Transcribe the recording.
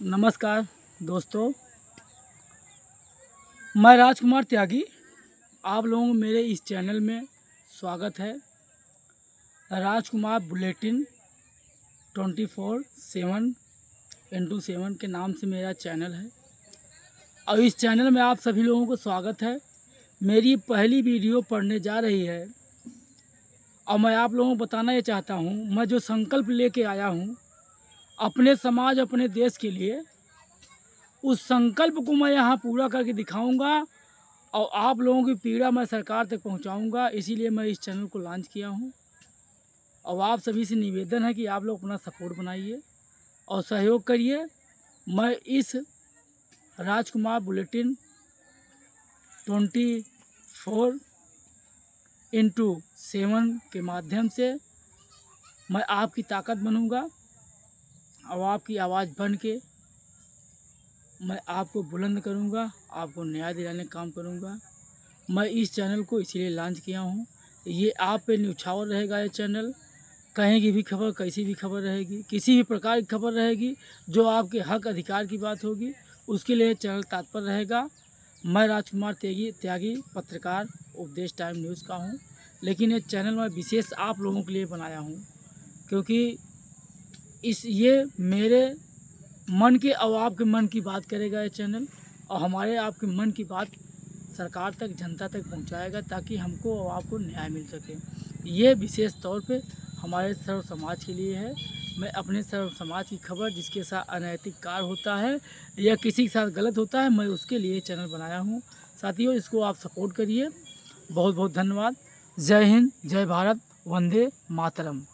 नमस्कार दोस्तों, मैं राजकुमार त्यागी। आप लोगों को मेरे इस चैनल में स्वागत है। राजकुमार बुलेटिन 24/7 के नाम से मेरा चैनल है और इस चैनल में आप सभी लोगों को स्वागत है। मेरी पहली वीडियो पढ़ने जा रही है और मैं आप लोगों को बताना ये चाहता हूँ, मैं जो संकल्प लेके आया हूँ अपने समाज, अपने देश के लिए, उस संकल्प को मैं यहाँ पूरा करके दिखाऊंगा और आप लोगों की पीड़ा मैं सरकार तक पहुँचाऊंगा। इसीलिए मैं इस चैनल को लॉन्च किया हूँ और आप सभी से निवेदन है कि आप लोग अपना सपोर्ट बनाइए और सहयोग करिए। मैं इस राजकुमार बुलेटिन 24/7 के माध्यम से मैं आपकी ताकत बनूंगा और आपकी आवाज़ बन के मैं आपको बुलंद करूंगा, आपको न्याय दिलाने का काम करूंगा। मैं इस चैनल को इसीलिए लॉन्च किया हूं। ये आप पे न्यौछावर रहेगा। ये चैनल कहीं की भी खबर, कैसी भी खबर रहेगी, किसी भी प्रकार की खबर रहेगी, जो आपके हक अधिकार की बात होगी, उसके लिए चैनल तत्पर रहेगा। मैं राजकुमार त्यागी पत्रकार, उपदेश टाइम न्यूज़ का हूँ, लेकिन ये चैनल मैं विशेष आप लोगों के लिए बनाया हूँ क्योंकि ये मेरे मन के और आपके मन की बात करेगा ये चैनल, और हमारे आपके मन की बात सरकार तक, जनता तक पहुंचाएगा ताकि हमको और आपको न्याय मिल सके। ये विशेष तौर पे हमारे सर्व समाज के लिए है। मैं अपने सर्व समाज की खबर, जिसके साथ अनैतिक कार्य होता है या किसी के साथ गलत होता है, मैं उसके लिए चैनल बनाया हूँ। साथियों, इसको आप सपोर्ट करिए। बहुत बहुत धन्यवाद। जय हिंद, जय भारत, वंदे मातरम।